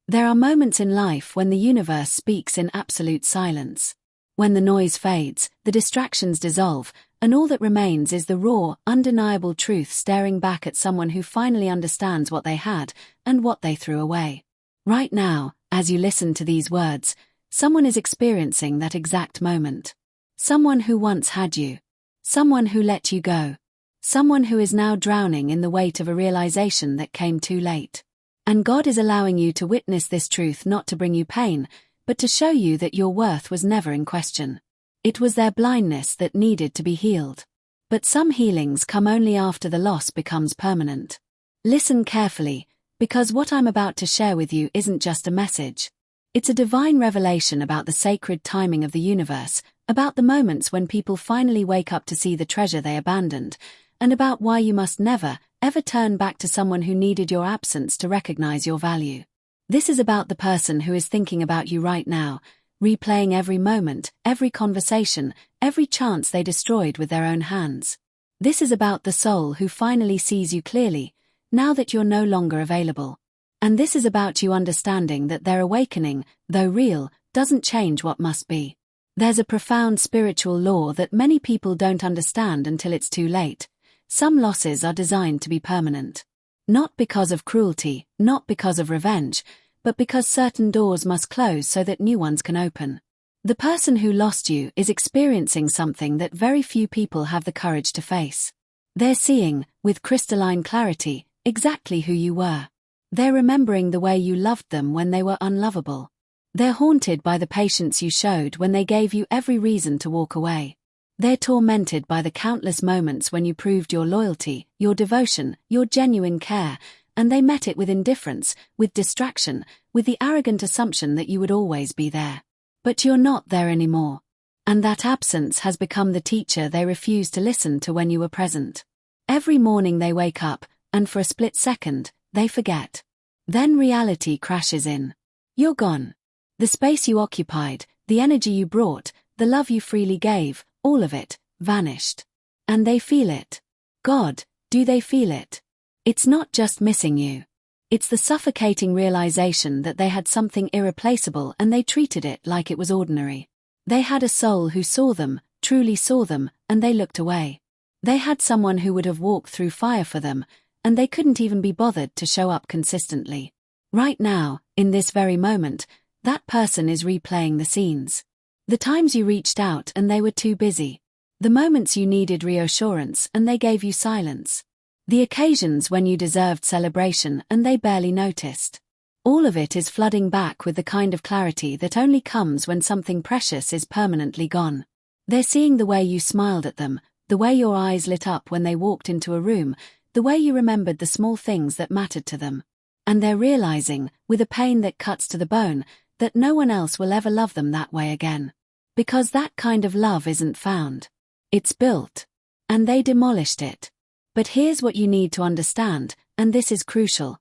There are moments in life when the universe speaks in absolute silence. When the noise fades, the distractions dissolve, and all that remains is the raw, undeniable truth staring back at someone who finally understands what they had and what they threw away. Right now, as you listen to these words, someone is experiencing that exact moment. Someone who once had you. Someone who let you go. Someone who is now drowning in the weight of a realization that came too late. And God is allowing you to witness this truth not to bring you pain, but to show you that your worth was never in question. It was their blindness that needed to be healed. But some healings come only after the loss becomes permanent. Listen carefully, because what I'm about to share with you isn't just a message. It's a divine revelation about the sacred timing of the universe, about the moments when people finally wake up to see the treasure they abandoned, and about why you must never, ever turn back to someone who needed your absence to recognize your value. This is about the person who is thinking about you right now, replaying every moment, every conversation, every chance they destroyed with their own hands. This is about the soul who finally sees you clearly, now that you're no longer available. And this is about you understanding that their awakening, though real, doesn't change what must be. There's a profound spiritual law that many people don't understand until it's too late. Some losses are designed to be permanent. Not because of cruelty, not because of revenge, but because certain doors must close so that new ones can open. The person who lost you is experiencing something that very few people have the courage to face. They're seeing, with crystalline clarity, exactly who you were. They're remembering the way you loved them when they were unlovable. They're haunted by the patience you showed when they gave you every reason to walk away. They're tormented by the countless moments when you proved your loyalty, your devotion, your genuine care, and they met it with indifference, with distraction, with the arrogant assumption that you would always be there. But you're not there anymore. And that absence has become the teacher they refuse to listen to when you were present. Every morning they wake up, and for a split second, they forget. Then reality crashes in. You're gone. The space you occupied, the energy you brought, the love you freely gave, all of it, vanished. And they feel it. God, do they feel it? It's not just missing you. It's the suffocating realization that they had something irreplaceable and they treated it like it was ordinary. They had a soul who saw them, truly saw them, and they looked away. They had someone who would have walked through fire for them, and they couldn't even be bothered to show up consistently. Right now, in this very moment, that person is replaying the scenes. The times you reached out and they were too busy. The moments you needed reassurance and they gave you silence. The occasions when you deserved celebration and they barely noticed. All of it is flooding back with the kind of clarity that only comes when something precious is permanently gone. They're seeing the way you smiled at them, the way your eyes lit up when they walked into a room, the way you remembered the small things that mattered to them. And they're realizing, with a pain that cuts to the bone, that no one else will ever love them that way again. Because that kind of love isn't found. It's built. And they demolished it. But here's what you need to understand, and this is crucial.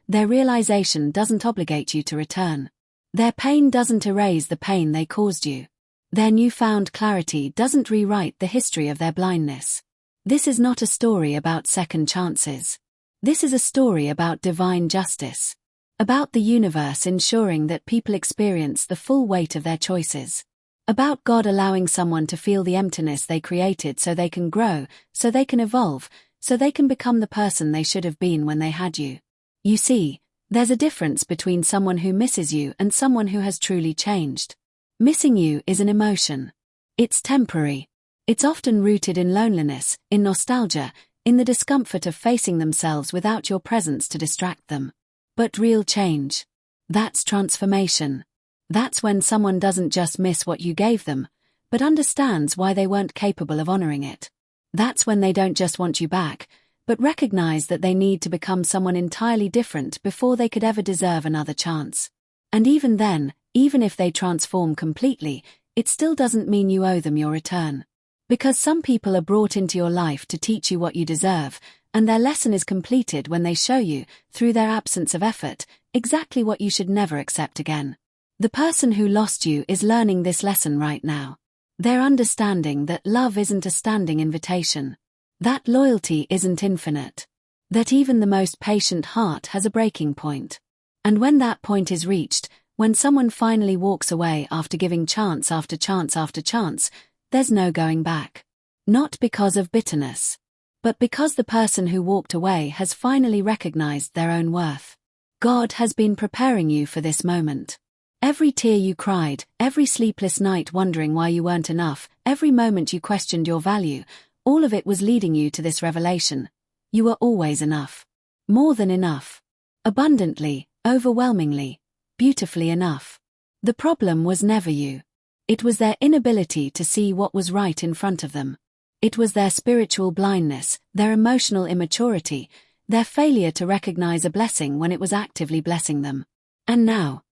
Their realization doesn't obligate you to return. Their pain doesn't erase the pain they caused you. Their newfound clarity doesn't rewrite the history of their blindness. This is not a story about second chances. This is a story about divine justice. About the universe ensuring that people experience the full weight of their choices. About God allowing someone to feel the emptiness they created so they can grow, so they can evolve, so they can become the person they should have been when they had you. You see, there's a difference between someone who misses you and someone who has truly changed. Missing you is an emotion. It's temporary. It's often rooted in loneliness, in nostalgia, in the discomfort of facing themselves without your presence to distract them. But real change. That's transformation. That's when someone doesn't just miss what you gave them, but understands why they weren't capable of honoring it. That's when they don't just want you back, but recognize that they need to become someone entirely different before they could ever deserve another chance. And even then, even if they transform completely, it still doesn't mean you owe them your return. Because some people are brought into your life to teach you what you deserve, and their lesson is completed when they show you, through their absence of effort, exactly what you should never accept again. The person who lost you is learning this lesson right now. They're understanding that love isn't a standing invitation. That loyalty isn't infinite. That even the most patient heart has a breaking point. And when that point is reached, when someone finally walks away after giving chance after chance after chance, there's no going back. Not because of bitterness, but because the person who walked away has finally recognized their own worth. God has been preparing you for this moment. Every tear you cried, every sleepless night wondering why you weren't enough, every moment you questioned your value, all of it was leading you to this revelation. You were always enough. More than enough. Abundantly, overwhelmingly, beautifully enough. The problem was never you. It was their inability to see what was right in front of them. It was their spiritual blindness, their emotional immaturity, their failure to recognize a blessing when it was actively blessing them. And now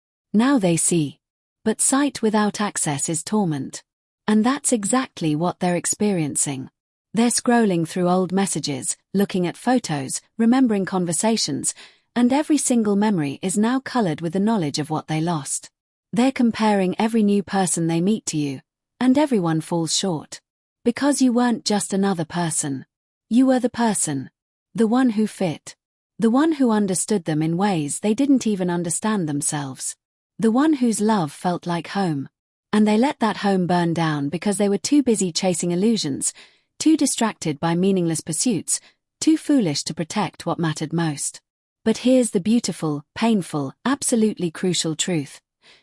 they see. But sight without access is torment. And that's exactly what they're experiencing. They're scrolling through old messages, looking at photos, remembering conversations, and every single memory is now colored with the knowledge of what they lost. They're comparing every new person they meet to you, and everyone falls short. Because you weren't just another person. You were the person. The one who fit. The one who understood them in ways they didn't even understand themselves. The one whose love felt like home. And they let that home burn down because they were too busy chasing illusions, too distracted by meaningless pursuits, too foolish to protect what mattered most. But here's the beautiful, painful, absolutely crucial truth.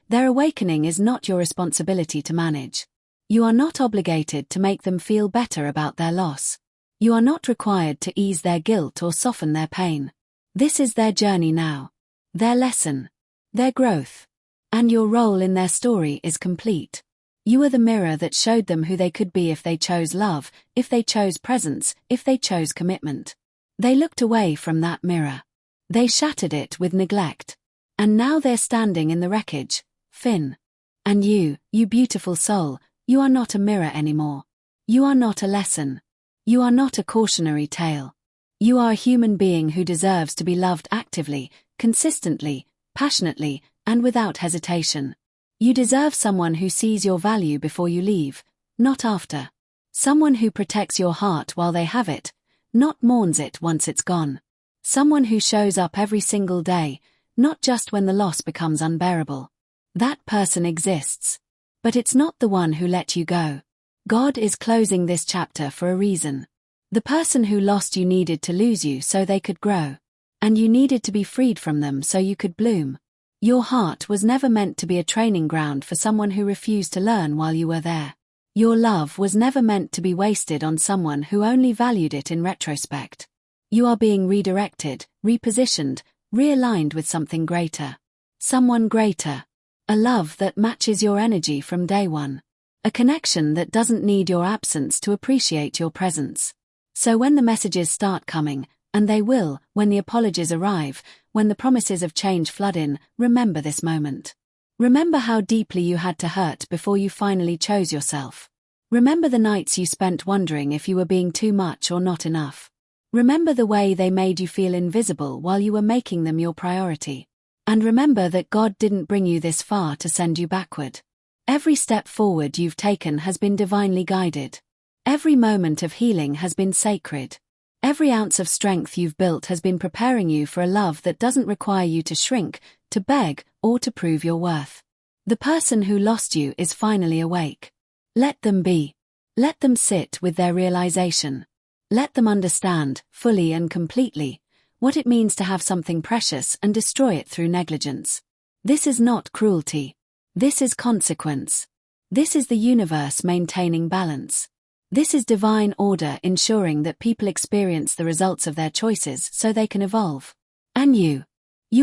Their awakening is not your responsibility to manage. You are not obligated to make them feel better about their loss. You are not required to ease their guilt or soften their pain. This is their journey now. Their lesson. Their growth. And your role in their story is complete. You are the mirror that showed them who they could be if they chose love, if they chose presence, if they chose commitment. They looked away from that mirror. They shattered it with neglect. And now they're standing in the wreckage, Finn. And you beautiful soul, you are not a mirror anymore. You are not a lesson. You are not a cautionary tale. You are a human being who deserves to be loved actively, consistently, passionately, and without hesitation. You deserve someone who sees your value before you leave, not after. Someone who protects your heart while they have it, not mourns it once it's gone. Someone who shows up every single day, not just when the loss becomes unbearable. That person exists. But it's not the one who let you go. God is closing this chapter for a reason. The person who lost you needed to lose you so they could grow. And you needed to be freed from them so you could bloom. Your heart was never meant to be a training ground for someone who refused to learn while you were there. Your love was never meant to be wasted on someone who only valued it in retrospect. You are being redirected, repositioned, realigned with something greater. Someone greater. A love that matches your energy from day one. A connection that doesn't need your absence to appreciate your presence. So when the messages start coming, and they will, when the apologies arrive, when the promises of change flood in, remember this moment. Remember how deeply you had to hurt before you finally chose yourself. Remember the nights you spent wondering if you were being too much or not enough. Remember the way they made you feel invisible while you were making them your priority. And remember that God didn't bring you this far to send you backward. Every step forward you've taken has been divinely guided. Every moment of healing has been sacred. Every ounce of strength you've built has been preparing you for a love that doesn't require you to shrink, to beg, or to prove your worth. The person who lost you is finally awake. Let them be. Let them sit with their realization. Let them understand, fully and completely, what it means to have something precious and destroy it through negligence. This is not cruelty. This is consequence. This is the universe maintaining balance. This is divine order ensuring that people experience the results of their choices so they can evolve. And you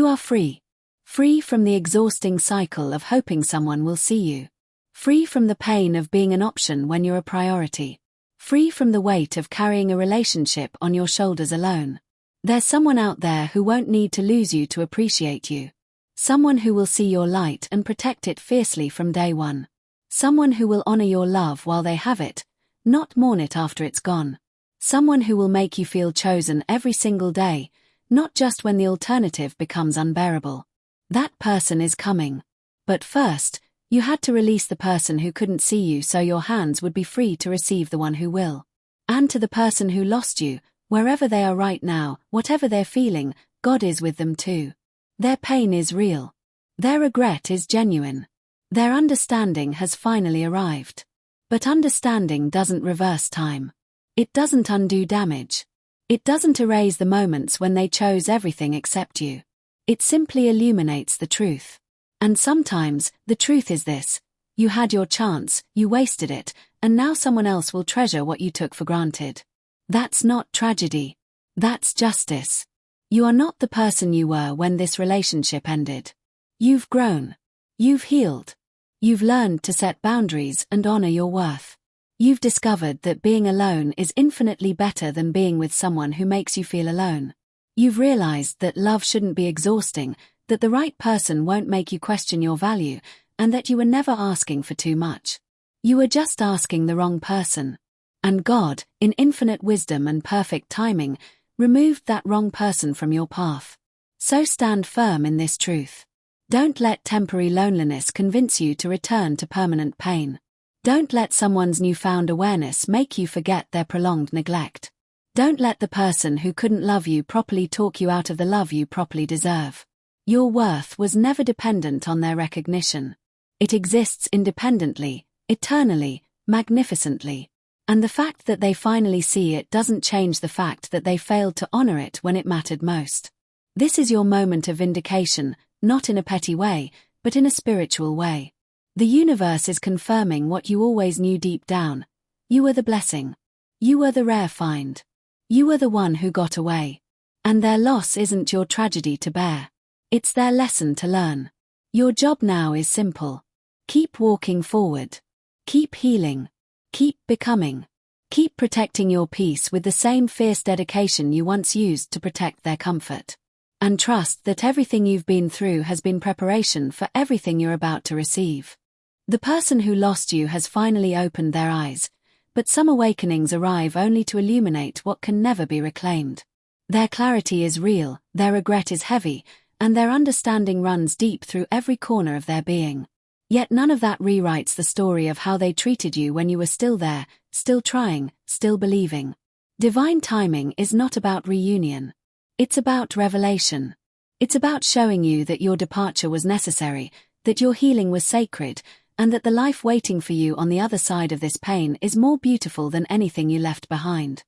are free. Free from the exhausting cycle of hoping someone will see you. Free from the pain of being an option when you're a priority. Free from the weight of carrying a relationship on your shoulders alone. There's someone out there who won't need to lose you to appreciate you. Someone who will see your light and protect it fiercely from day one. Someone who will honor your love while they have it, not mourn it after it's gone. Someone who will make you feel chosen every single day, not just when the alternative becomes unbearable. That person is coming. But first, you had to release the person who couldn't see you so your hands would be free to receive the one who will. And to the person who lost you, wherever they are right now, whatever they're feeling, God is with them too. Their pain is real. Their regret is genuine. Their understanding has finally arrived. But understanding doesn't reverse time. It doesn't undo damage. It doesn't erase the moments when they chose everything except you. It simply illuminates the truth. And sometimes, the truth is this: you had your chance, you wasted it, and now someone else will treasure what you took for granted. That's not tragedy. That's justice. You are not the person you were when this relationship ended. You've grown. You've healed. You've learned to set boundaries and honor your worth. You've discovered that being alone is infinitely better than being with someone who makes you feel alone. You've realized that love shouldn't be exhausting, that the right person won't make you question your value, and that you were never asking for too much. You were just asking the wrong person. And God, in infinite wisdom and perfect timing, removed that wrong person from your path. So stand firm in this truth. Don't let temporary loneliness convince you to return to permanent pain. Don't let someone's newfound awareness make you forget their prolonged neglect. Don't let the person who couldn't love you properly talk you out of the love you properly deserve. Your worth was never dependent on their recognition. It exists independently, eternally, magnificently. And the fact that they finally see it doesn't change the fact that they failed to honor it when it mattered most. This is your moment of vindication, not in a petty way, but in a spiritual way. The universe is confirming what you always knew deep down. You were the blessing. You were the rare find. You were the one who got away. And their loss isn't your tragedy to bear. It's their lesson to learn. Your job now is simple. Keep walking forward. Keep healing. Keep becoming. Keep protecting your peace with the same fierce dedication you once used to protect their comfort. And trust that everything you've been through has been preparation for everything you're about to receive. The person who lost you has finally opened their eyes, but some awakenings arrive only to illuminate what can never be reclaimed. Their clarity is real, their regret is heavy, and their understanding runs deep through every corner of their being. Yet none of that rewrites the story of how they treated you when you were still there, still trying, still believing. Divine timing is not about reunion. It's about revelation. It's about showing you that your departure was necessary, that your healing was sacred, and that the life waiting for you on the other side of this pain is more beautiful than anything you left behind.